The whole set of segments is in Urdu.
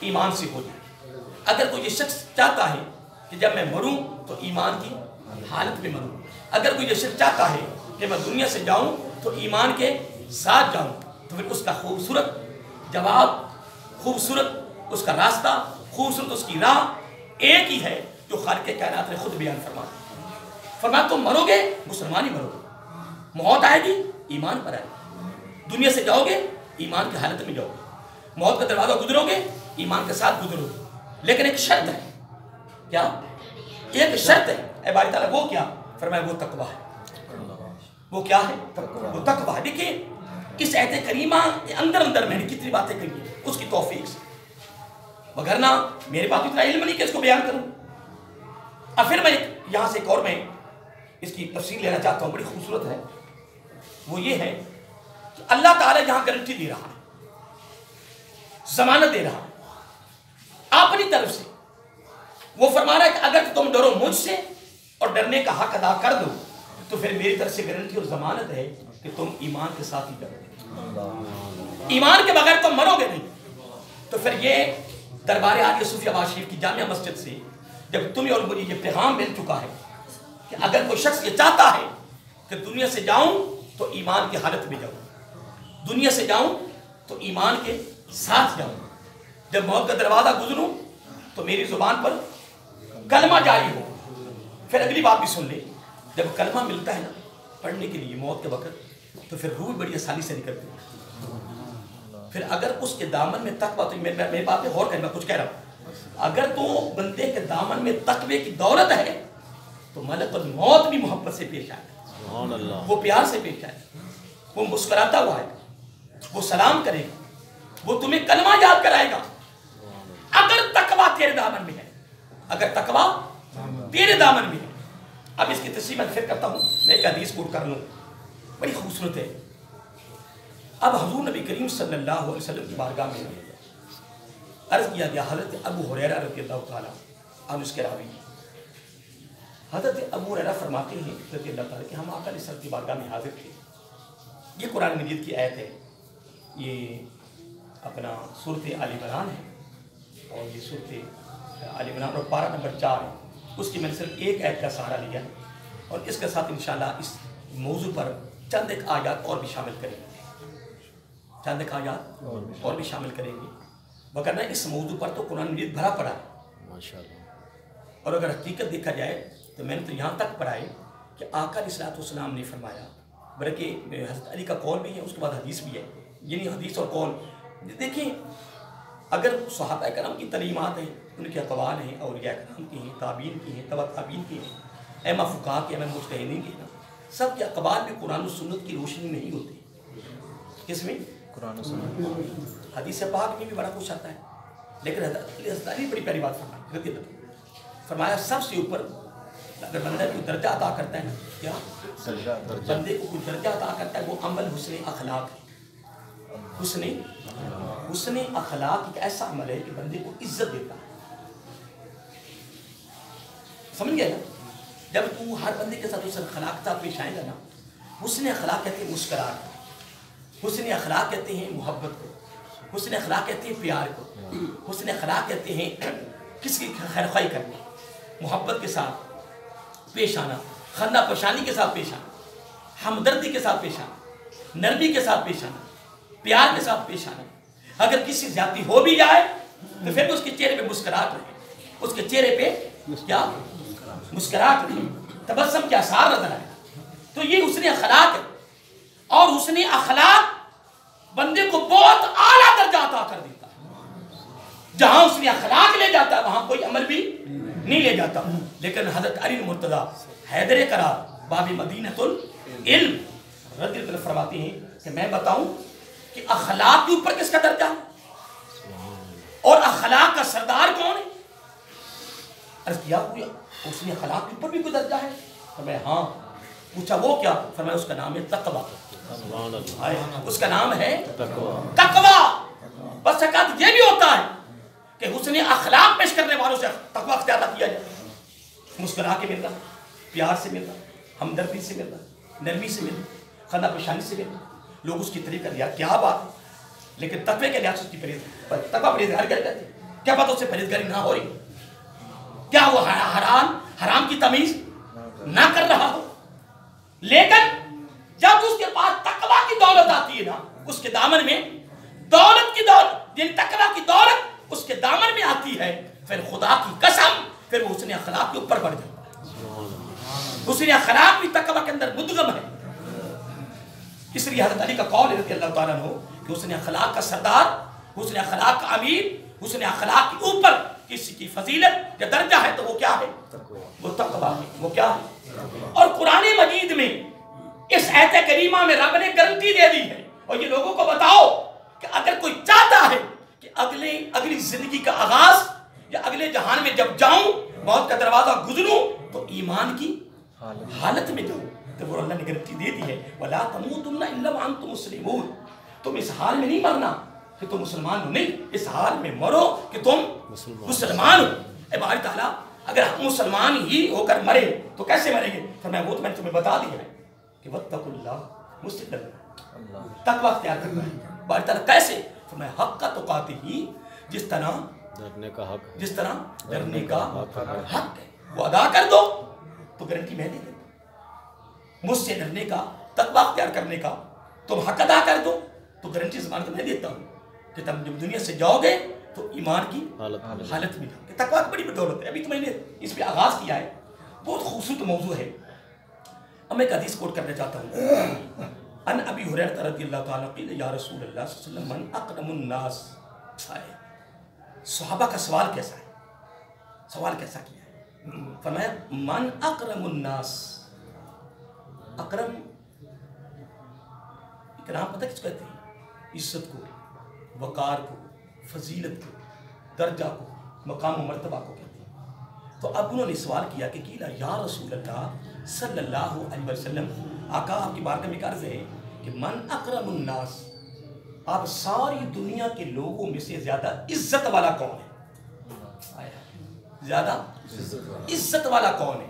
ایمان سے ہو جائے۔ اگر کوئی یہ شخص چاہتا ہے کہ جب میں مروں تو ایمان کی حالت میں مروں، اگر کوئی یہ شخص چاہتا ہے کہ میں دنیا سے جاؤں تو ایمان کے ساتھ جاؤں، تو پھر اس کا خوبصورت جواب، خوبصورت اس کا راستہ، خوبصورت اس کی راہ ایک ہی ہے جو خالق کائنات نے خود بیان فرمایا تم مرو گے مسلمان ہی مرو گے، موت آئے گی ایمان پر آئے گی، دنیا سے جاؤ گے ایمان کی حالت میں جاؤ گے، موت کا دروازہ گزرو گے ایمان کے ساتھ گزرو گے، لیکن ایک شرط ہے۔ کیا؟ ایک شرط ہے۔ اے باری تعالیٰ وہ کیا؟ فرمایا وہ تقویٰ ہے۔ وہ کیا ہے؟ وہ تقویٰ ہے۔ دیکھیں اس آیت کریمہ کے اندر میں نے کتنی باتیں کہی ہیں اس کی توفیق سے، وگرنہ میرے پاس اتنا علم نہیں کہ اس کو بیان کروں۔ اب پھر میں یہاں سے ایک اور میں اس کی تفصیل لینا چاہتا ہوں، بڑی خوبصورت ہے۔ وہ یہ ہے کہ اللہ تعالیٰ یہاں گارنٹی دے رہا ہے، ضمانت دے رہا ہے اپنی طرف سے۔ وہ فرما رہا ہے کہ اگر تم ڈرو مجھ سے اور ڈرنے کا حق ادا کر دو تو پھر میری طرف سے گارنٹی اور ضمانت ہے کہ تم ایمان کے ساتھ ہی ڈرو، ایمان کے بغیر تم مرو گے نہیں۔ تو پھر یہ دربار عالیہ صوفیہ آباد شریف کی جامعہ مسجد سے جب تمہیں اور مجھے یہ پیغام مل چکا ہے کہ اگر کوئی شخص یہ چاہتا ہے کہ دنیا سے جاؤں تو ایمان کی حالت میں جاؤں، دنیا سے جاؤں تو ایمان کے ساتھ جاؤں، جب موت کا دروازہ گزروں تو میری زبان پر کلمہ جاری ہو۔ پھر اگلی بات بھی سن لے، جب کلمہ ملتا ہے نا پڑھنے کے لیے موت کے وقت تو پھر روح بڑی آسانی سے نکلتی ہے۔ پھر اگر اس کے دامن میں تقویٰ، تو میری بات پہ غور کریں، میں کچھ کہہ رہا ہوں، اگر تو بندے کے دامن میں تقوی کی دولت ہے تو ملک الموت بھی محبت سے پیش آئے، وہ پیار سے پیش آئے، وہ مسکراتا ہوا ہے، وہ سلام کرے گا، وہ تمہیں کلمہ یاد کرائے گا اگر تقویٰ تیرے دامن میں ہے، اگر تقویٰ تیرے دامن میں ہے۔ اب اس کی تفصیل میں پھر کرتا ہوں، میں ایک حدیث کوٹ کر لوں، بڑی خوبصورت ہے۔ اب حضور نبی کریم صلی اللہ علیہ وسلم کی بارگاہ میں عرض کیا گیا، حضرت ابو ہریرہ رضی اللہ تعالیٰ عنہ اس کے راوی، حضرت ابو ہریرہ فرماتے ہیں رضی اللہ تعالیٰ کہ ہم آقا علیہ السلام کی بارگاہ میں حاضر تھے۔ یہ قرآن مجید کی آیت ہے، یہ اپنا سورۃ آل عمران ہے، اور یہ سورۃ آل عمران اور پارہ نمبر 4 ہے، اس کی میں نے صرف ایک آیت کا سہارا لیا ہے، اور اس کے ساتھ انشاءاللہ اس موضوع پر چند ایک آیات اور بھی شامل کریں گے، چند ایک آیات اور بھی شامل کریں گے، وگرنہ اس موضوع پر تو قرآن مجید بھرا پڑا ہے ماشاءاللہ۔ اور اگر حقیقت دیکھا جائے تو میں نے تو یہاں تک پڑھا ہے کہ آقا علیہ السلام نے فرمایا، بلکہ حضرت علی کا قول بھی ہے، اس کے بعد حدیث بھی ہے، یعنی حدیث اور قول دیکھیں، اگر صحابہ کرام کی تعلیمات ہیں، ان کے اقوال ہیں، اولیاء کرام کی ہیں، تابعین کی ہیں، تبع تابعین کی ہیں، ائمہ فقہا کے، ائمہ مجتہدین کے، سب کے اقوال بھی قرآن و سنت کی روشنی میں ہی ہوتے ہیں۔ کس میں؟ قرآن و سنت۔ حدیث پاک میں بھی بڑا کچھ آتا ہے، لیکن حضرت علی بڑی پیاری بات فرمایا، سب سے اوپر اگر بندہ کوئی درجہ عطا کرتا ہے نا، کیا بندے کو کوئی درجہ عطا کرتا ہے، وہ عمل حسن اخلاق ہے۔ حسن اخلاق ایک ایسا عمل ہے کہ بندے کو عزت دیتا ہے، سمجھ گئے نا؟ جب تو ہر بندے کے ساتھ حسن اخلاق کے ساتھ پیش آئے گا نا، حسن اخلاق کہتے ہیں مسکراہٹ، حسن اخلاق کہتے ہیں محبت کو، حسن اخلاق کہتے ہیں پیار کو، حسن اخلاق کہتے ہیں کسی کی خیر خواہی کرنا، محبت کے ساتھ پیش آنا، خندہ پشانی کے ساتھ پیش آنا، ہمدردی کے ساتھ پیش آنا، نرمی کے ساتھ پیش آنا، پیار کے ساتھ پیش آنا۔ اگر کسی زیادتی ہو بھی جائے تو پھر اس کے چہرے پہ مسکراہٹ رہے، اس کے چہرے پہ کیا مسکراہٹ رہے، تبسم کے آثار نظر آئے۔ تو یہ حسن اخلاق ہے، اور حسن اخلاق بندے کو بہت اعلیٰ درجہ عطا کر دیتا ہے۔ جہاں حسن اخلاق لے جاتا ہے وہاں کوئی عمل بھی نہیں لے جاتا۔ لیکن حضرت علی مرتضیٰ حیدر قرار باب مدینۃ العلم رضی اللہ عنہ فرماتے ہیں کہ میں بتاؤں کہ اخلاق کے اوپر کس کا درجہ ہے اور اخلاق کا سردار کون ہے؟ عرض کیا کوئی حسن اخلاق کے اوپر بھی کوئی درجہ ہے؟ فرمایا ہاں۔ پوچھا وہ کیا؟ فرمایا اس کا نام ہے تقویٰ، اس کا نام ہے تقویٰ۔ بس حقیقت یہ بھی ہوتا ہے کہ حسن اخلاق پیش کرنے والوں سے تقویٰ اختیار کیا جائے، مسکرا کے ملنا، پیار سے ملنا، ہمدردی سے ملنا، نرمی سے ملنا، خندہ پیشانی سے ملنا، لوگ اس کی تعریف کر دیا کیا بات، لیکن تقوی کے لحاظ سے اس کی تقوی پرہیزگاری کرتے ہیں. کیا پتہ اس سے پرہیزگاری نہ ہو رہی، کیا وہ حرام کی تمیز نہ کر رہا ہو، لیکن جب اس کے پاس تقوی کی دولت آتی ہے نا، اس کے دامن میں دولت کی دولت یعنی تقوی کی دولت اس کے دامن میں آتی ہے، پھر خدا کی قسم پھر وہ حسن اخلاق کے اوپر بڑھ جاتا ہے. حسن اخلاق بھی تقوی کے اندر مدغم ہے. اس لیے حضرت علی کا قول رضی اللہ تعالیٰ عنہ کہ حسن اخلاق کا سردار، حسن اخلاق کا امیر، حسن اخلاق کے اوپر کسی کی فضیلت یا درجہ ہے تو وہ کیا ہے؟ وہ تقوی ہے. وہ کیا ہے؟ اور قرآن مجید میں اس آیت کریمہ میں رب نے گارنٹی دے دی ہے. اور یہ لوگوں کو بتاؤ کہ اگر کوئی چاہتا ہے کہ اگلی زندگی کا آغاز یا اگلے جہان میں جب جاؤں، موت کا دروازہ گزروں، تو ایمان کی حالت میں جاؤں، تو وہ اللہ نے گارنٹی دے دی ہے وَلَا تَمُوتُنَّ إِلَّا وَأَنْتُمْ مُسْلِمُونَ. تم اس حال میں نہیں مرنا کہ تم مسلمان ہو، نہیں، اس حال میں مرو کہ تم مسلمان ہو. اے باری تعالیٰ اگر ہم مسلمان ہی ہو کر مرے تو کیسے مریں گے؟ فرمایا وہ تو میں نے تمہیں بتا دیا ہے کہ وَاتَّقُوا اللَّهَ مُسْتَقِيمًا، تقوی اختیار کرنا ہے. باری تعالیٰ کیسے؟ فرمایا حق تقاتہ، جس طرح ڈرنے کا حق ہے، جس طرح ڈرنے کا حق ہے وہ ادا کر دو تو گارنٹی میں دے دیتا ہوں. مجھ سے ڈرنے کا، تقوی اختیار کرنے کا تم حق ادا کر دو تو گارنٹی ضمانت میں دیتا ہوں کہ تم جب دنیا سے جاؤ گے تو ایمان کی حالت میں جاؤ گے. تقوی کی بڑی بدولت ہے. ابھی تو میں نے اس پہ آغاز کیا ہے، بہت خوبصورت موضوع ہے. اب میں ایک حدیث کوٹ کرنا چاہتا ہوں. ان ابی ہریرہ رضی اللہ تعالیٰ قیل یا رسول اللہ صلی اللہ علیہ وسلم من اکرم الناس. صحابہ کا سوال کیسا ہے؟ سوال کیسا کیا ہے؟ فرمایا من اکرم الناس. اکرم، اکرام پتہ کس کو کہتے ہیں؟ عزت کو، وقار کو، فضیلت کو، درجہ کو، مقام و مرتبہ کو کہتے ہیں. تو اب انہوں نے سوال کیا کہ قیل یا رسول اللہ صلی اللہ علیہ وسلم، آقا آپ کی بارگاہ میں عرض ہے کہ من اکرم الناس، آپ ساری دنیا کے لوگوں میں سے زیادہ عزت والا کون ہے؟ زیادہ عزت والا کون ہے؟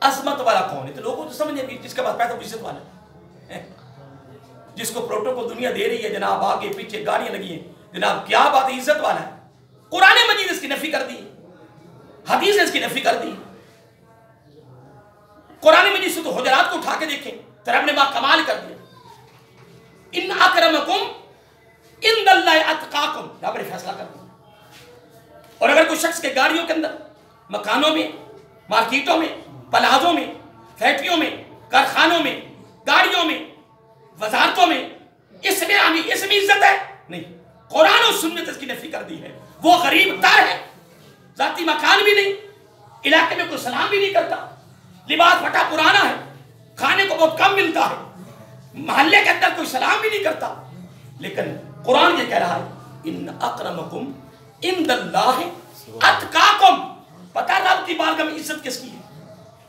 عظمت والا کون ہے؟ تو لوگوں کو سمجھیں بھی جس کے پاس پیسہ وہ عزت والا ہے، جس کو پروٹوکول دنیا دے رہی ہے، جناب آگے پیچھے گاڑیاں لگی ہیں، جناب کیا بات ہے، عزت والا ہے. قرآن مجید اس کی نفی کر دی، حدیث نے اس کی نفی کر دی. قرآن مجید سے تو حجرات کو اٹھا کے دیکھیں تو رب نے با کمال کر دیا. ان اکرمکم عند اللہ اتقاکم، رب نے فیصلہ کر دیا. اور اگر کوئی شخص کے گاڑیوں کے اندر، مکانوں میں، مارکیٹوں میں، پلازوں میں، فیکٹریوں میں، کارخانوں میں، گاڑیوں میں، وزارتوں میں اس میں عزت ہے نہیں، قرآن و سنت اس کی نفی کر دی ہے. وہ غریب تر ہے، ذاتی مکان بھی نہیں، علاقے میں کوئی سلام بھی نہیں کرتا، لباس پھٹا پرانا ہے، کھانے کو بہت کم ملتا ہے، محلے کے اندر کوئی سلام بھی نہیں کرتا. لیکن قرآن یہ کہہ رہا ہے ان اکرمکم عند اللہ اتقاکم. پتہ رب کی بارگاہ میں عزت کس کی ہے،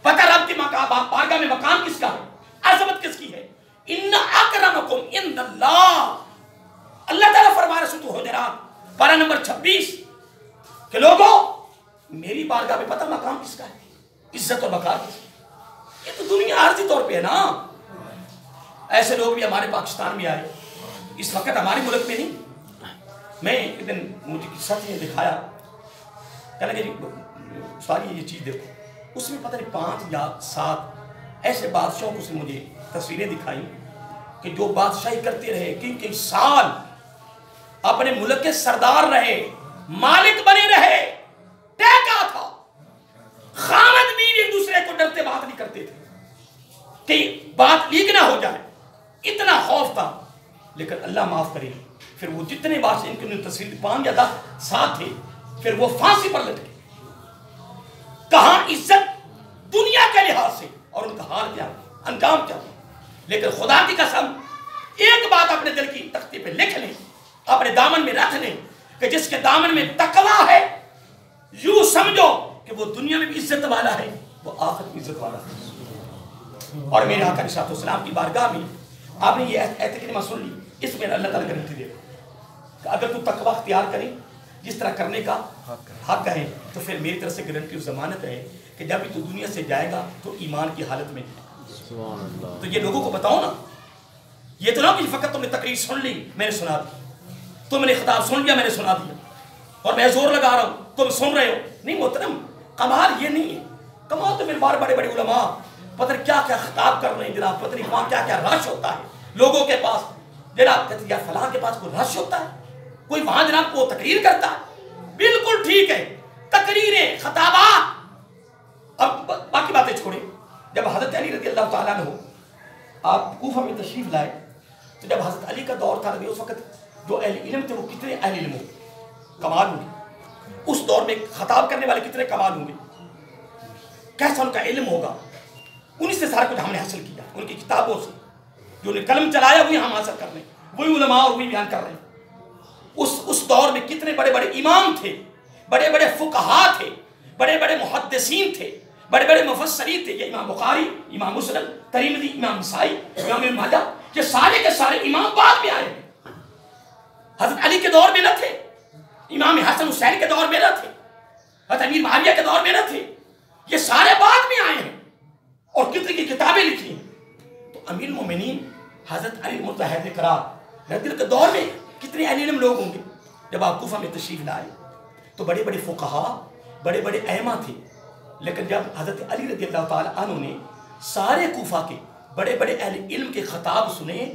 پتہ رب کی بارگاہ میں مقام کس کا ہے، عظمت کس کی ہے. ان اکرمکم عند اللہ. اللہ تعالیٰ فرما رہا ہے سورۃ حجرات پارہ نمبر 26 کہ لوگوں میری بارگاہ میں پتہ مقام کس کا ہے، عزت اور وقار کس کا. یہ تو دنیا عارضی طور پہ ہے نا. ایسے لوگ بھی ہمارے پاکستان میں آئے، اس وقت ہمارے ملک میں نہیں. میں ایک دن مجھے ساتھ نے دکھایا، کہنے کہ جی ساری یہ چیز دیکھو. اس میں پتہ نہیں 5 یا 7 ایسے بادشاہوں کو اس نے مجھے تصویریں دکھائی کہ جو بادشاہی کرتے رہے، کئی سال اپنے ملک کے سردار رہے، مالک بنے رہے، ٹیکا تھا، خامد بیوی ایک دوسرے کو ڈرتے بات نہیں کرتے تھے کہ بات لیک نہ ہو جائے، اتنا خوف تھا. لیکن اللہ معاف کرے، پھر وہ جتنے بادشاہ ان کی تصویر 5 یا 10 ساتھ تھے، پھر وہ پھانسی پر لٹکے. کہاں عزت دنیا کے لحاظ سے، اور ان کا حال کیا، انجام کیا. لیکن خدا کی قسم ایک بات اپنے دل کی تختی پہ لکھ لیں، اپنے دامن میں رکھ لیں کہ جس کے دامن میں تقویٰ ہے، یوں سمجھو کہ وہ دنیا میں بھی عزت والا ہے، وہ آخرت بھی عزت والا ہے. اور میرے آقا علیہ السلام کی بارگاہ میں آپ نے یہ آیت کریمہ سن لی، اس میں اللہ تعالیٰ گارنٹی دے گا کہ اگر تو تقویٰ اختیار کریں جس طرح کرنے کا حق ہے تو پھر میری طرف سے گارنٹی اور ضمانت ہے کہ جب بھی تو دنیا سے جائے گا تو ایمان کی حالت میں جائے گا. تو یہ لوگوں کو بتاؤ نا، یہ تو نہ کہ فقط تم نے تقریر سن لی، میں نے سنا دی. تم نے خطاب سن لیا، میں نے سنا دیا اور میں زور لگا رہا ہوں، تم سن رہے ہو. نہیں محترم، کمال یہ نہیں ہے. کمال تو میرے بار بڑے بڑے علماء پتہ نہیں کیا کیا خطاب کر رہے ہیں جناب، پتہ نہیں وہاں کیا کیا رش ہوتا ہے لوگوں کے پاس. جناب کہتے ہیں یار فلاں کے پاس کوئی رش ہوتا ہے، کوئی وہاں جناب کو تقریر کرتا ہے. بالکل ٹھیک ہے، تقریریں، خطابات. اب باقی باتیں چھوڑیں. جب حضرت علی رضی اللہ تعالیٰ عنہ آپ کوفہ میں تشریف لائے تو جب حضرت علی کا دور تھا، اس وقت جو اہل علم تھے وہ کتنے اہل علم ہوں کمال ہوں گے. اس دور میں خطاب کرنے والے کتنے کمال ہوں گے، کیسا ان کا علم ہوگا. انہی سے سارا کچھ ہم نے حاصل کیا، ان کی کتابوں سے جو نے قلم چلایا وہی ہم حاصل کر رہے ہیں، وہی علماء اور وہی بیان کر رہے ہیں. اس دور میں کتنے بڑے بڑے امام تھے، بڑے بڑے فقہا تھے، بڑے بڑے محدثین تھے، بڑے بڑے مفسرین تھے. یہ امام بخاری، امام مسلم، ترمذی، امام نسائی، امام ابن ماجہ، یہ سارے کے سارے امام بعد میں آئے ہیں. حضرت علی کے دور میں نہ تھے، امام حسن حسین کے دور میں نہ تھے، حضرت امیر معاویہ کے دور میں نہ تھے. یہ سارے بعد میں آئے ہیں اور کتنی کی کتابیں لکھی ہیں. تو امیر المومنین حضرت علی مطہر کرام رضی اللہ کے دور میں کتنے اہل علم لوگ ہوں گے. جب آپ کوفہ میں تشریف لائے تو بڑے بڑے فقہا، بڑے بڑے ائمہ تھے. لیکن جب حضرت علی رضی اللہ تعالیٰ عنہ نے سارے کوفہ کے بڑے بڑے اہل علم کے خطاب سنے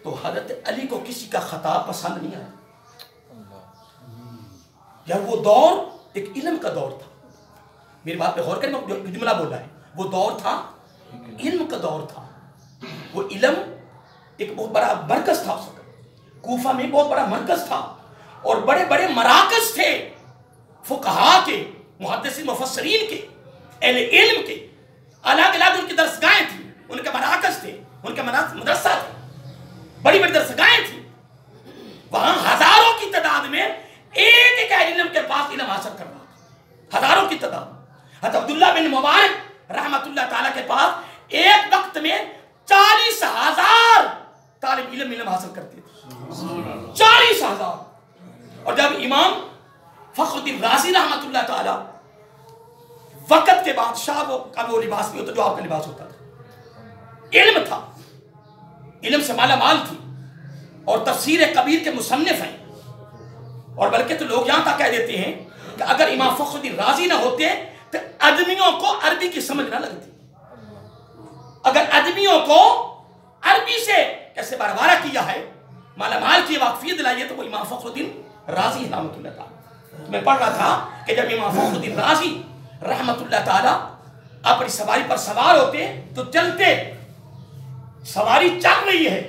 تو حضرت علی کو کسی کا خطاب پسند نہیں آیا. یار وہ دور ایک علم کا دور تھا. میری بات پہ غور کریں، جو جملہ بول رہا ہے وہ دور تھا علم کا دور تھا. وہ علم ایک بہت بڑا مرکز تھا. اس وقت کوفہ میں بہت بڑا مرکز تھا اور بڑے بڑے مراکز تھے فقہا کے، محدثین، مفسرین کے، اہل علم کے. الگ الگ ان کی درسگاہیں تھیں، ان کے مراکز تھے، ان کے مدرسہ تھے، بڑی بڑی درسگاہیں تھیں. وہاں ہزاروں کی تعداد میں ایک ایک اہل علم کے پاس علم حاصل کر رہا تھا، ہزاروں کی تعداد. حضرت عبداللہ بن مبارک رحمت اللہ تعالیٰ کے پاس ایک وقت میں 40,000 طالب علم حاصل کرتے تھے. 40,000. اور جب امام فخر الدین رازی رحمت اللہ تعالیٰ وقت کے بادشاہ کا وہ لباس نہیں ہوتا جو آپ کا لباس ہوتا تھا، علم تھا، علم سے مالا مال تھی اور تفسیر کبیر کے مصنف ہیں. اور بلکہ تو لوگ یہاں تک کہہ دیتے ہیں کہ اگر امام فخر الدین رازی نہ ہوتے تو آدمیوں کو عربی کی سمجھ نہ لگتی. اگر آدمیوں کو عربی سے کیسے بارہ کیا ہے، مالا مال کی واقفیت دلائی ہے، تو وہ امام فخر الدین رازی رحمت اللہ تعالیٰ. میں پڑھ رہا تھا کہ جب امام فخر الدین رازی رحمت اللہ تعالیٰ اپنی سواری پر سوار ہوتے تو چلتے، سواری چل رہی ہے،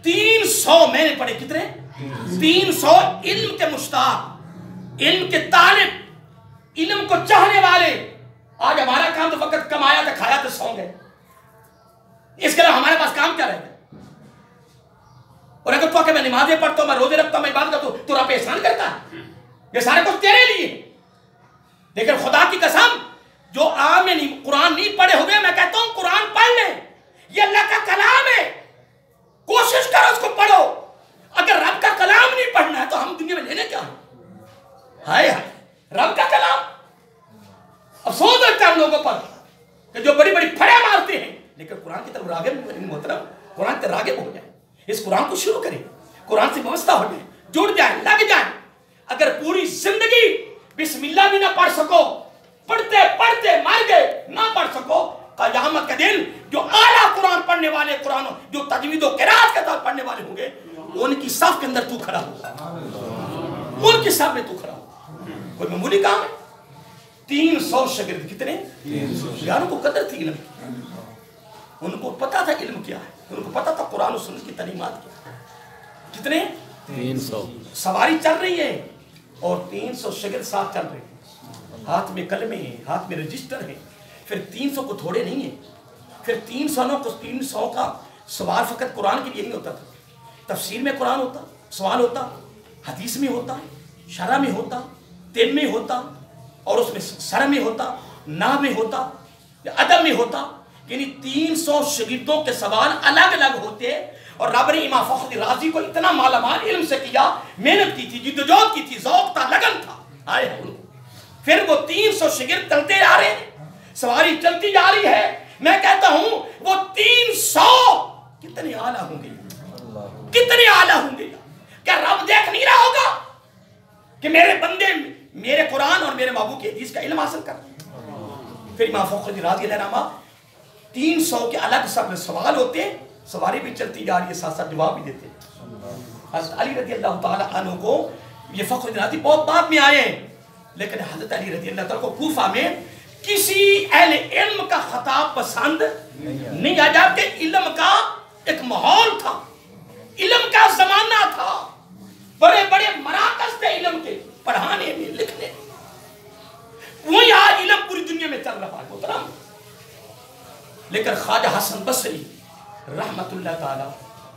300 میں نے پڑھے، کتنے؟ 300 علم کے مشتاق، علم کے طالب، علم کو چاہنے والے. آج ہمارا کام تو وقت کمایا تو کھایا تو سو گئے، اس کے علاوہ ہمارے پاس کام کیا رہے گا؟ اور اگر تو کہ میں نمازیں پڑھتا ہوں، میں روزے رکھتا ہوں، میں عبادت کرتا ہوں، تو رب احسان کرتا ہے. یہ سارے کچھ تیرے لیے. لیکن خدا کی قسم جو عام میں قرآن نہیں پڑھے ہوئے، میں کہتا ہوں قرآن پڑھ لیں، یہ اللہ کا کلام ہے، کوشش کرو اس کو پڑھو. اگر رب کا کلام نہیں پڑھنا ہے تو ہم دنیا میں لینے کیا ہیں؟ ہائے ہائے، رب کا کلام. افسوس ہوتا ہے ہم لوگوں پر کہ جو بڑی بڑی پھڑے مارتے ہیں لیکن قرآن کی طرف راغب نہیں. محترم، قرآن کی راغب ہو جائیں، اس قرآن کو شروع کریں، قرآن سے وابستہ ہو جائیں، جڑ جائیں، لگ جائیں. اگر پوری زندگی بسم اللہ بھی نہ پڑھ سکو، پڑھتے پڑھتے مر گئے، نہ پڑھ سکو، قیامت کا دن جو اعلیٰ قرآن پڑھنے والے، قرآن جو تجوید و قرات کے ساتھ پڑھنے والے ہوں گے، ان کی صف کے اندر تو کھڑا ہو، ان کی صف میں تو کھڑا ہو. کوئی معمولی کام ہے. 300 شاگرد، کتنے؟ 300. یاروں کو قدر تھی علم کی، ان کو پتا تھا علم کیا ہے، ان کو پتا تھا قرآن و سنت کی تعلیمات کیا ہے. کتنے؟ 300. سواری چل رہی ہے اور 300 شاگرد ساتھ چل رہے ہیں، ہاتھ میں قلمیں ہیں، ہاتھ میں رجسٹر ہیں. پھر 300 کو تھوڑے نہیں ہیں، پھر 300 کا سوال فقط قرآن کے لیے نہیں ہوتا تھا. تفسیر میں قرآن ہوتا، سوال ہوتا، حدیث میں ہوتا، شرح میں ہوتا، طب میں ہوتا، اور اس میں سر میں ہوتا، نحو میں ہوتا، ادب میں ہوتا. یعنی 300 شاگردوں کے سوال الگ الگ ہوتے. اور رب نے امام فخر الدین رازی کو اتنا مالا مال علم سے کیا، محنت کی تھی، جدوجہد کی تھی، ذوق تھا، لگن تھا. آئے ہیں. پھر وہ 300 شاگرد چلتے جا رہے ہیں، سواری چلتی جا رہی ہے. میں کہتا ہوں وہ 300 کتنے اعلیٰ ہوں گے، کتنے اعلیٰ ہوں گے. کیا رب دیکھ نہیں رہا ہوگا کہ میرے بندے میرے قرآن اور میرے محبوب کی حدیث کا علم حاصل کر؟ پھر امام فخر الدین رازی علیہ الرحمہ 300 کے الگ سب سوال ہوتے ہیں، سواری بھی چلتی جا رہی ہے، ساتھ ساتھ جواب بھی دیتے ہیں۔ حضرت علی رضی اللہ تعالیٰ عنہ کو یہ فخر الدین رازی بہت بعد میں آئے ہیں، لیکن حضرت علی رضی اللہ تعالیٰ کو کوفہ میں کسی اہل علم کا خطاب پسند نہیں آ جاتے۔ علم کا ایک ماحول تھا، علم کا زمانہ تھا، بڑے بڑے مراکز تھے علم کے پڑھانے میں، لکھنے میں، وہی آج علم پوری دنیا میں چل رہا ہے محترم۔ لیکن خواجہ حسن بصری رحمت اللہ تعالی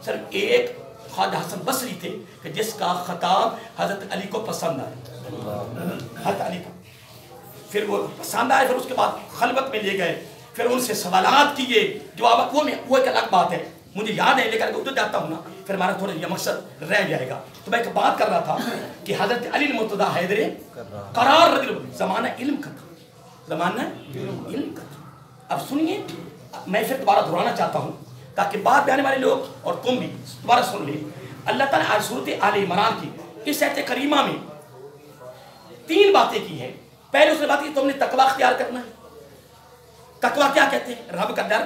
صرف ایک خواجہ حسن بصری تھے کہ جس کا خطاب حضرت علی کو پسند آئے، حضرت علی کا پھر وہ پسند آئے، پھر اس کے بعد خلوت میں لے گئے، پھر ان سے سوالات کیے، جوابات وہ ایک الگ بات ہے، مجھے یاد ہے، لیکن اردو جاتا ہوں نا پھر ہمارا تھوڑا یہ مقصد رہ جائے گا۔ تو میں ایک بات کر رہا تھا کہ حضرت علی المرتضیٰ حیدر قرار رضی اللہ زمانہ علم کا تھا، زمانہ علم کا تھا۔ اب سنیے، میں پھر دوبارہ دہرانا چاہتا ہوں تاکہ بعد میں آنے والے لوگ اور تم بھی دوبارہ سن لیں۔ اللہ تعالیٰ نے سورۃ آل عمران کی اس آیت کریمہ میں 3 باتیں کی ہیں۔ پہلے اس نے بات کی تم نے تقوی اختیار کرنا ہے۔ تقوی کیا کہتے ہیں؟ رب کا ڈر،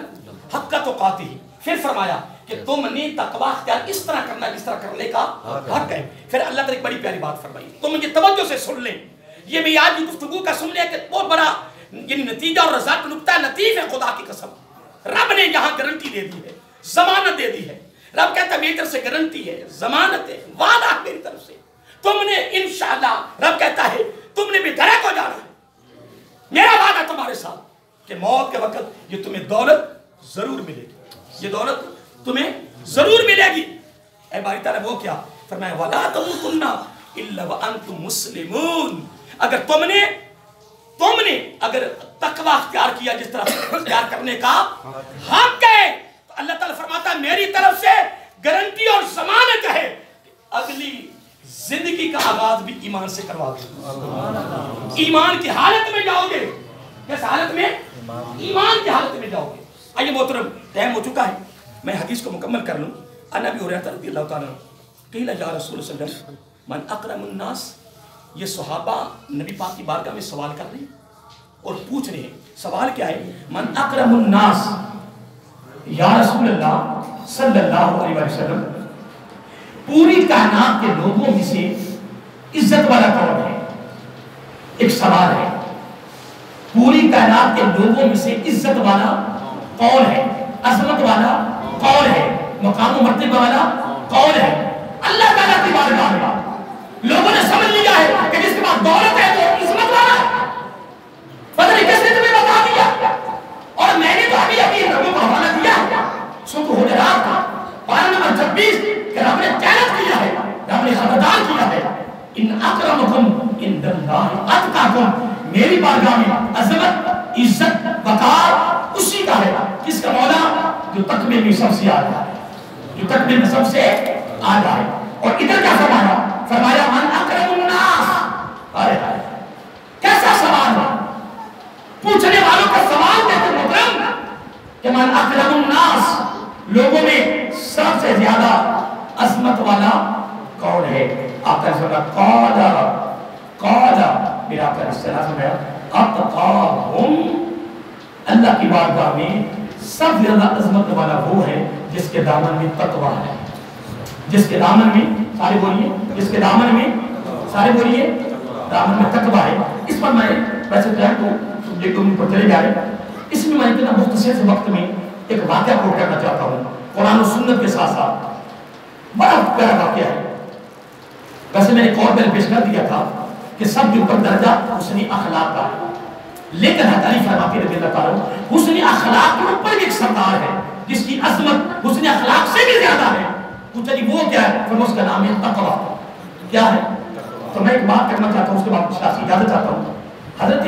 حق کا تقاتی ہی۔ پھر فرمایا کہ تم نے تقوی اختیار اس طرح کرنا جس طرح کرنے کا حق ہے۔ پھر اللہ تعالیٰ ایک بڑی پیاری بات فرمائی، تم یہ توجہ سے سن لیں، یہ بھی آج کی گفتگو کا سن لیں کہ بہت بڑا یعنی نتیجہ اور رضا کا نقطہ لطیف ہے۔ خدا کی قسم رب نے یہاں گارنٹی دے دی ہے، ضمانت دے دی ہے۔ رب کہتا ہے میری طرف سے گارنٹی ہے، ضمانت ہے، وعدہ ہے میری طرف سے، تم نے انشاءاللہ، رب کہتا ہے تم نے بھی درک ہو جانا ہے، میرا وعدہ تمہارے ساتھ کہ موت کے وقت یہ تمہیں دولت ضرور ملے گی، یہ دولت تمہیں ضرور ملے گی۔ اے باری تعالیٰ وہ کیا فرمایا، وَلَا تَمُوتُنَّ إِلَّا وَأَنْتُمْ مُسْلِمُونَ۔ اگر تم نے اگر تقوی اختیار کیا جس طرح اختیار کرنے کا حق ہے، تو اللہ تعالیٰ فرماتا ہے میری طرف سے گارنٹی اور ضمانت ہے کہ اگلی زندگی کا آغاز بھی ایمان سے کروا دوں۔ ایمان کی حالت میں جاؤ گے، کس حالت میں؟ ایمان کی حالت میں جاؤ گے۔ آئیے محترم، ٹائم ہو چکا ہے، میں حدیث کو مکمل کر لوں۔ ان ابی ہریرہ رضی اللہ تعالیٰ عنہ قیل یا رسول اللہ صلی اللہ علیہ وسلم من اکرم الناس۔ یہ صحابہ نبی پاک کی بارگاہ میں سوال کر رہے ہیں اور پوچھ رہے ہیں، سوال کیا ہے؟ من اکرم الناس یا رسول اللہ صلی اللہ علیہ وسلم، پوری کائنات کے لوگوں میں سے عزت والا کون ہے؟ ایک سوال ہے، پوری کائنات کے لوگوں میں سے عزت والا کون ہے؟ عظمت والا کون ہے؟ مقام و مرتبہ والا کون ہے؟ اللہ تعالیٰ کی بارگاہ میں لوگوں نے سمجھ لیا ہے کہ جس کے بعد دولت ہے وہ عظمت والا ہے۔ پتہ نہیں کس نے تمہیں بتا دیا، اور میں نے تو ابھی ربوں کو حوالہ دیا سورۃ حجرات کا پارہ نمبر 26 کہ رب نے چیلنج کیا ہے، رب نے خبردار کیا ہے، ان اکرمکم عند اللہ اتقاکم، میری بارگاہ میں عظمت، عزت، وقار اسی کا ہے، کس کا؟ مولا جو تقوی میں سب سے آگے ہے، جو تقوی میں سب سے آگے ہے۔ اور ادھر کیا فرمایا؟ فرمایا من اکرم الناس۔ ارے کیسا سوال ہے، پوچھنے والوں کا سوال دیتے محترم کہ من اکرم الناس، لوگوں میں سب سے زیادہ عظمت والا کون ہے؟ آقا نے فرمایا قال میرا آقا نے فرمایا اتقاہم، اللہ کی بارگاہ میں سب زیادہ عظمت والا وہ ہے جس کے دامن میں تقوی ہے، جس کے دامن میں، سارے بولیے، جس کے دامن میں، سارے بولیے، دامن میں تقوی ہے۔ اس پر میں ویسے ٹائم کو ایک دو منٹ پر چلے جا رہے، اس میں میں اتنا مختصر سے وقت میں ایک واقعہ کو کرنا چاہتا ہوں، قرآن و سنت کے ساتھ ساتھ بڑا پیارا واقعہ ہے۔ ویسے میں نے ایک اور پہلے پیش کر دیا تھا کہ سب کے اوپر درجہ حسن اخلاق کا ہے، لیکن حضرت علی فرماتے رضی اللہ تعالیٰ حسن اخلاق کے اوپر بھی ایک سردار ہے جس کی عظمت حسن اخلاق سے بھی زیادہ ہے۔ پوچھا جی وہ کیا ہے؟ فرمایا اس کا نام ہے تقویٰ۔ کیا ہے؟ تو میں ایک بات کرنا چاہتا ہوں، اس کے بعد شاسی اجازت چاہتا ہوں۔ حضرت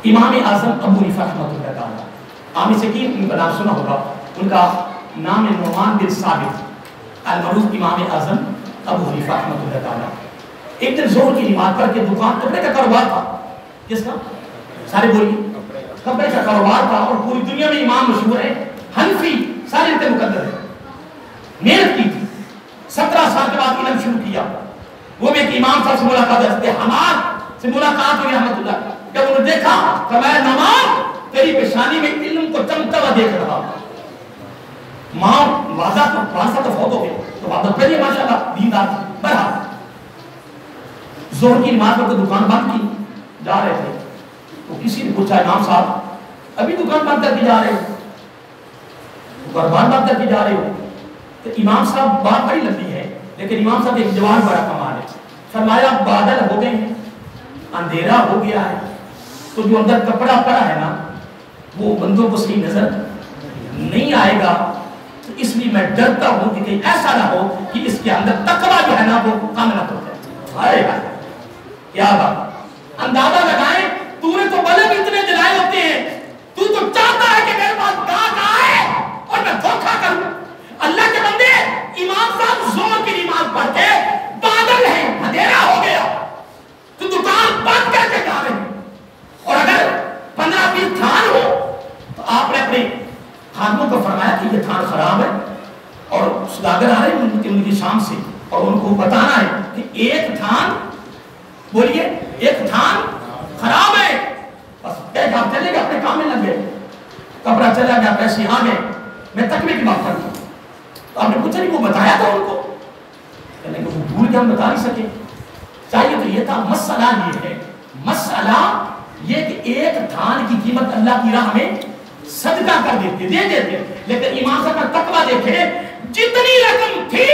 امام اعظم ابو حنیفہ رحمۃ اللہ تعالیٰ، عام سے کی ان کا نام سنا ہوگا، ان کا نام ہے نعمان بن ثابت المعروف امام اعظم ابو حنیفہ رحمۃ اللہ تعالیٰ۔ ایک دن ظہر کی نماز پڑھ کے دکان کپڑے کا کاروبار تھا، کس کا؟ سارے بولیے، کپڑے کا کاروبار تھا، اور پوری دنیا میں امام مشہور ہے، حنفی، سارے انتے مقدر ہے، محنت کی تھی، 17 سال کے وہ بھی ایک امام صاحب سے ملاقات ہے، حضرت حماد سے ملاقات ہوئی رحمت اللہ، جب انہوں نے دیکھا فرمایا نعمان تیری پیشانی میں علم کو چمکتا ہوا دیکھ رہا، ماں والدہ تو واسطہ تو فوت ہو گئے تو والدہ پہلے ماشاءاللہ دیندار تھی، بہرحال ظہر کی نماز پر دکان بند کی جا رہے تھے تو کسی نے پوچھا امام صاحب ابھی دکان بند کر کے جا رہے ہو، دکان بند کر کے جا رہے ہو؟ تو امام صاحب بات بڑی لمبی ہے لیکن امام صاحب ایک جواب بڑا کمال ہے، فرمایا بادل ہو گئے ہیں، اندھیرا ہو گیا ہے، تو جو اندر کپڑا پڑا ہے نا وہ بندوں کو صحیح نظر نہیں آئے گا، تو اس لیے میں ڈرتا ہوں کہ کہیں ایسا نہ ہو کہ اس کے اندر تقویٰ جو ہے نا وہ کام نہ ہو جائے۔ کیا بات، اندازہ لگائیں تو نے تو بلب اتنے جلائے ہوتے ہیں، تو چاہتا ہے کہ میرے پاس گاہک آئے اور میں دھوکہ کروں۔ اللہ کے بندے امام صاحب زور کی نماز پڑھ کے بادل ہے اندھیرا ہو گیا تو دکان بند کر کے جا رہے ہیں، اور اگر 15-20 تھان ہو تو آپ نے اپنے خادموں کو فرمایا کہ یہ تھان خراب ہے اور سوداگر آ رہے ہیں ان کی شام سے اور ان کو بتانا ہے کہ ایک تھان بولیے ایک تھان خراب ہے، بس کہہ آپ چلے گئے اپنے کام میں لگ گئے، کپڑا چلا گیا پیسے آ گئے، میں تقوی کی بات کرتا ہوں تو آپ نے پوچھا نہیں وہ بتایا تھا ان کو، کہنے کہ وہ بھول کے ہم بتا نہیں سکے، چاہیے تو یہ تھا۔ مسئلہ یہ ہے، مسئلہ یہ کہ ایک تھان کی قیمت اللہ کی راہ میں صدقہ کر دیتے دے دیتے، لیکن امام صاحب کا تقویٰ دیکھے جتنی رقم تھی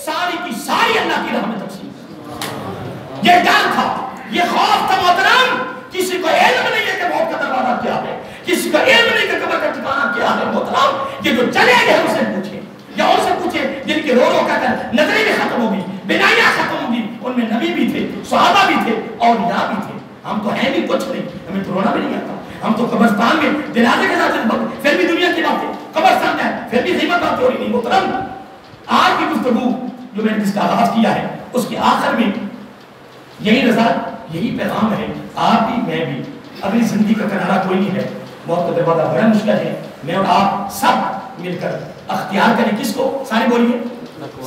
ساری کی ساری اللہ کی راہ میں تقسیم، یہ ڈر تھا، یہ خوف تھا محترم۔ کسی کو علم نہیں ہے کہ موت کا دروازہ کیا ہے، کسی کو علم نہیں کہ قبر کا ٹھکانہ کیا ہے محترم، یہ جو چلے گئے ان سے پوچھیں یا ان سے پوچھیں جن کے رو رو کر نظریں بھی ختم ہوگی، بینائیاں ختم ہوگی، ان میں نبی بھی تھے، صحابہ بھی تھے، اولیاء بھی تھے، ہم تو ہیں بھی کچھ نہیں، ہمیں تو رونا بھی نہیں آتا، ہم تو قبرستان میں جنازے کے ساتھ پھر بھی دنیا کی باتیں، قبرستان میں پھر بھی غیبت بات ہو رہی نہیں محترم۔ آج کی گفتگو جو میں نے جس کا آغاز کیا ہے اس کے آخر میں یہی رسالت یہی پیغام ہے، آپ بھی میں بھی، اگلی زندگی کا کنارہ کوئی نہیں ہے، موت کا دروازہ بڑا مشکل ہے، میں اور آپ سب مل کر اختیار کریں، کس کو؟ سارے بولیے،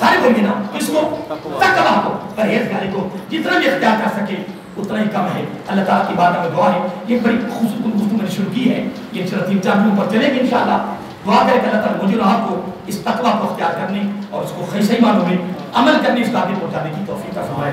سارے بولیے نا، کس کو؟ تقویٰ کو، پرہیزگاری کو، جتنا بھی اختیار کر سکے اتنا ہی کم ہے۔ اللہ تعالیٰ کی بات میں دعا ہے، یہ بڑی خوبصورت گفتگو میں نے شروع کی ہے، یہ انشاءاللہ 3-4 دنوں پر چلے گی انشاءاللہ، دعا کرے کہ اللہ تعالیٰ مجھے اور آپ کو اس تقویٰ کو اختیار کرنے اور اس کو صحیح معنوں میں عمل کرنے، اس کو آگے پہنچانے کی توفیق عطا فرمائے۔